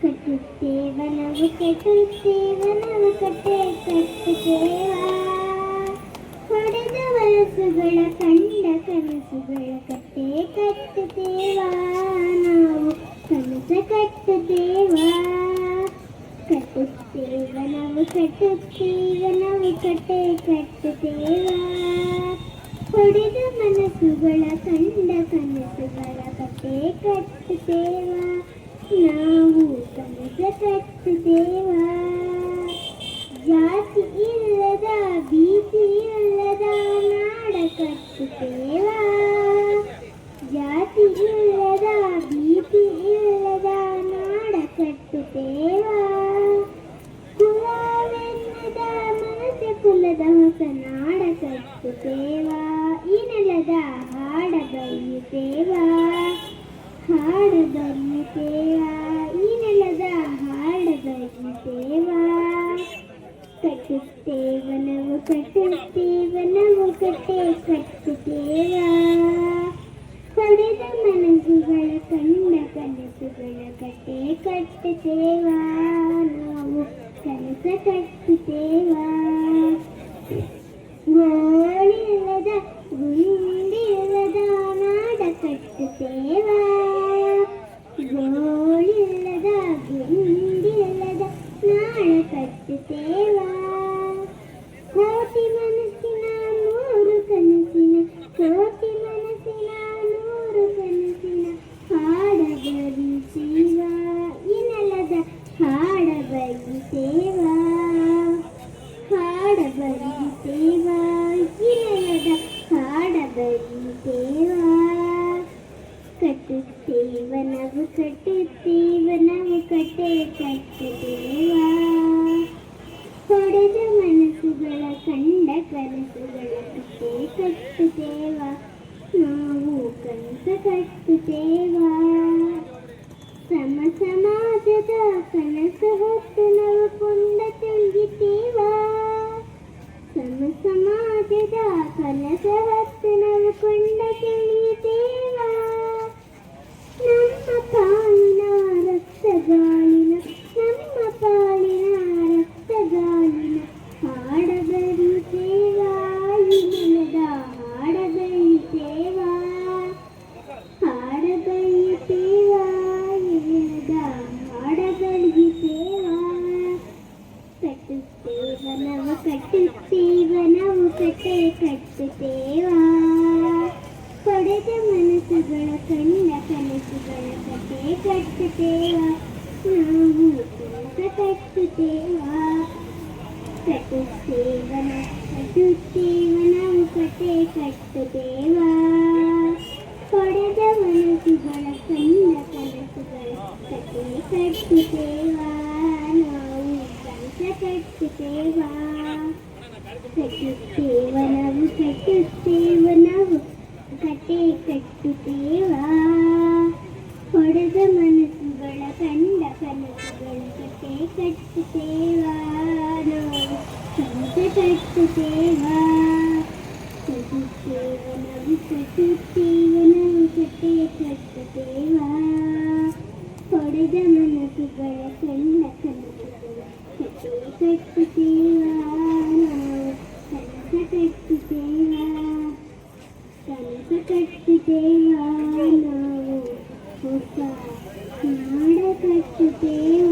ಕಟ್ಟುತ್ತೇವ ನಾವು ಕಟ್ಟುತ್ತೇವ ನಾವು ಕಟ್ಟೆ ಕಟ್ಟುತ್ತೇವ ಹೊಡೆದ ವಲಸುಗಳ ಕಂಡ ಕನಸುಗಳ ಕಟ್ಟೆ ಕಟ್ಟುತ್ತೇವ ನಾವು ಕನಸ ಕಟ್ಟುತ್ತೇವ ಕಟ್ಟುತ್ತೇವ ನಾವು ಕಟ್ಟುತ್ತೇವ ನಾವು ಕಟ್ಟೆ ಕಟ್ಟುತ್ತೇವ ಹೊಡೆದ ಮನಸ್ಸುಗಳ ಕಂಡ ಕನಸುಗಳ ಕಟ್ಟೆ ಕಟ್ಟುತ್ತೇವ ನಾವು ಕನಸ ಕಟ್ಟುತ್ತೇವ ಜಾತಿ ಇಲ್ಲದ ಭೀತಿ ಇಲ್ಲದ ನಾಡ ಕಟ್ಟುತ್ತೇವ ಜಾತಿ ಇಲ್ಲದ ಭೀತಿ ಇಲ್ಲದ ನಾಡ ಕಟ್ಟುತ್ತೇವ ಕುಲವೆನ್ನದ ಮನಸ್ಸೆ ಕುಲದ ಹೊಸ ನಾಡ ಕಟ್ಟುತ್ತೇವ ಈ ನೆಲದ ಹಾಡ ಬರೆಯುತ್ತೇವ ಹಾಡ ಬರೆಯುತ್ತೇವ ಈ ನೆಲದ ಹಾಡ ಬರೆಯುತ್ತೇವ ಕಟ್ಟುತ್ತೇವ ನಾವು ಕಟ್ಟುತ್ತೇವ ನಾವು ಕಟ್ಟೆ ಕಟ್ಟುತ್ತೇವ ಹೊಡೆದ ಮನಸ್ಸುಗಳ ಕಂಡ ಕನಸುಗಳ ಕಟ್ಟೆ ಕಟ್ಟುತ್ತೇವ ನಾವು ಕನಸ ಕಟ್ಟುತ್ತೇವ ಗೋಳಿಲ್ಲದ ಗುಂಡಿಲ್ಲದ ನಾಡ ಕಟ್ಟುತ್ತೇವ ಗೋಳಿಲ್ಲದ ಗುಂಡಿಲ್ಲದ ನಾಡ ಕಟ್ಟುತ್ತೇವ ಕೋಟಿ ಮನಸ್ಸಿನ ನೂರು ಕನಸಿನ ಕೋಟಿ ಮನಸ್ಸಿನ ನೂರು ಕನಸಿನ ಹಾಡ ಬರಿಸೇವ ಈ ನೆಲದ ಹಾಡ ಬರಿಸೇವ ಹಾಡ ಬರಿಸೇವ ಈ ನೆಲದ ಹಾಡ ಬರಿಸೇವ ಕಟ್ಟುತ್ತೇವ ನಾವು ಕಟ್ಟುತ್ತೇವ ನಾವು ಕಟ್ಟೆ ಕಟ್ಟುತ್ತೇವ ಹೊಡೆದ ಮನಸ್ಸುಗಳ ಕಂಡ ಕನಸುಗಳ ಕಟ್ಟೆ ಕಟ್ಟುತ್ತೇವ ನಾವು ಕನಸ ಕಟ್ಟುತ್ತೇವ ಸಮ ಸಮಾಜದ ಕನಸು ಹೊತ್ತು ನಾವು ಕೊಂಡ ತಿಳಿಯುತ್ತೇವ ಸಮ ಸಮಾಜದ ಕನಸ ಹೊತ್ತು ನಾವು ಕೊಂಡ ತಿಳಿಯುತ್ತೇವ ನಮ್ಮ ಪಾಲಿನ ರಕ್ತಗಾಳಿನ ನಮ್ಮ ಪಾಲಿನ ರಕ್ತಗಾಳಿನ ಹಾಡ ಬರಿಸೇವ ಈ ನೆಲದ ಹಾಡ ಬರಿಸೇವ ಹಾಡ ಬರಿಸೇವ ಈ ನೆಲದ ಹಾಡ ಬರಿಸೇವ ಕಟ್ಟುತ್ತೇವ ನಾವು ಕಟ್ಟುತ್ತೇವ ನಾವು ಕಟ್ಟೆ ಕಟ್ಟುತ್ತೇವ ಹೊಡೆದ ಮನಸ್ಸುಗಳ ಕಂಡ ಕನಸುಗಳ ಕಟ್ಟೆ ಕಟ್ಟುತ್ತೇವ ನಾವು ಕನಸ ಕಟ್ಟುತ್ತೇವ ಕಟ್ಟುತ್ತೇವ ಕಟ್ಟುತ್ತೇವ ನಾವು ಕಟ್ಟೆ ಕಟ್ಟುತ್ತೇವ ಹೊಡೆದ ಮನಸ್ಸುಗಳ ಕಂಡ ಕನಸುಗಳ ಕಟ್ಟೆ ಕಟ್ಟುತ್ತೇವ ನಾವು ಕನಸ ಕಟ್ಟುತ್ತೇವ ಕಟ್ಟುತ್ತೇವ ನಾವು ಕಟ್ಟುತ್ತೇವ ನಾವು ಕಟ್ಟೆ ಕಟ್ಟುತ್ತೇವ ಹೊಡೆದ ಮನಸ್ಸುಗಳ ಕಂಡ ಕನಸುಗಳ ಕಟ್ಟೆ ಕಟ್ಟುತ್ತೇವ ನಾವು ಕನಸ ಕಟ್ಟುತ್ತೇವ ಕಟ್ಟುತ್ತೇವ ನಾವು ಕಟ್ಟುತ್ತೇವ ನಾವು ಕಟ್ಟೆ ಕಟ್ಟುತ್ತೇವ ಹೊಡೆದ ಮನಸ್ಸುಗಳ ಕಂಡ ಕನಸುಗಳ ಕಟ್ಟೆ ಕಟ್ಟುತ್ತೇವ ನಾವು ಕನಸ ಕಟ್ಟುತ್ತೇವ ಕನಸ ಕಟ್ಟುತ್ತೇವ ನಾವು ಹೊಸ ನಾಡ ಕಟ್ಟುತ್ತೇವ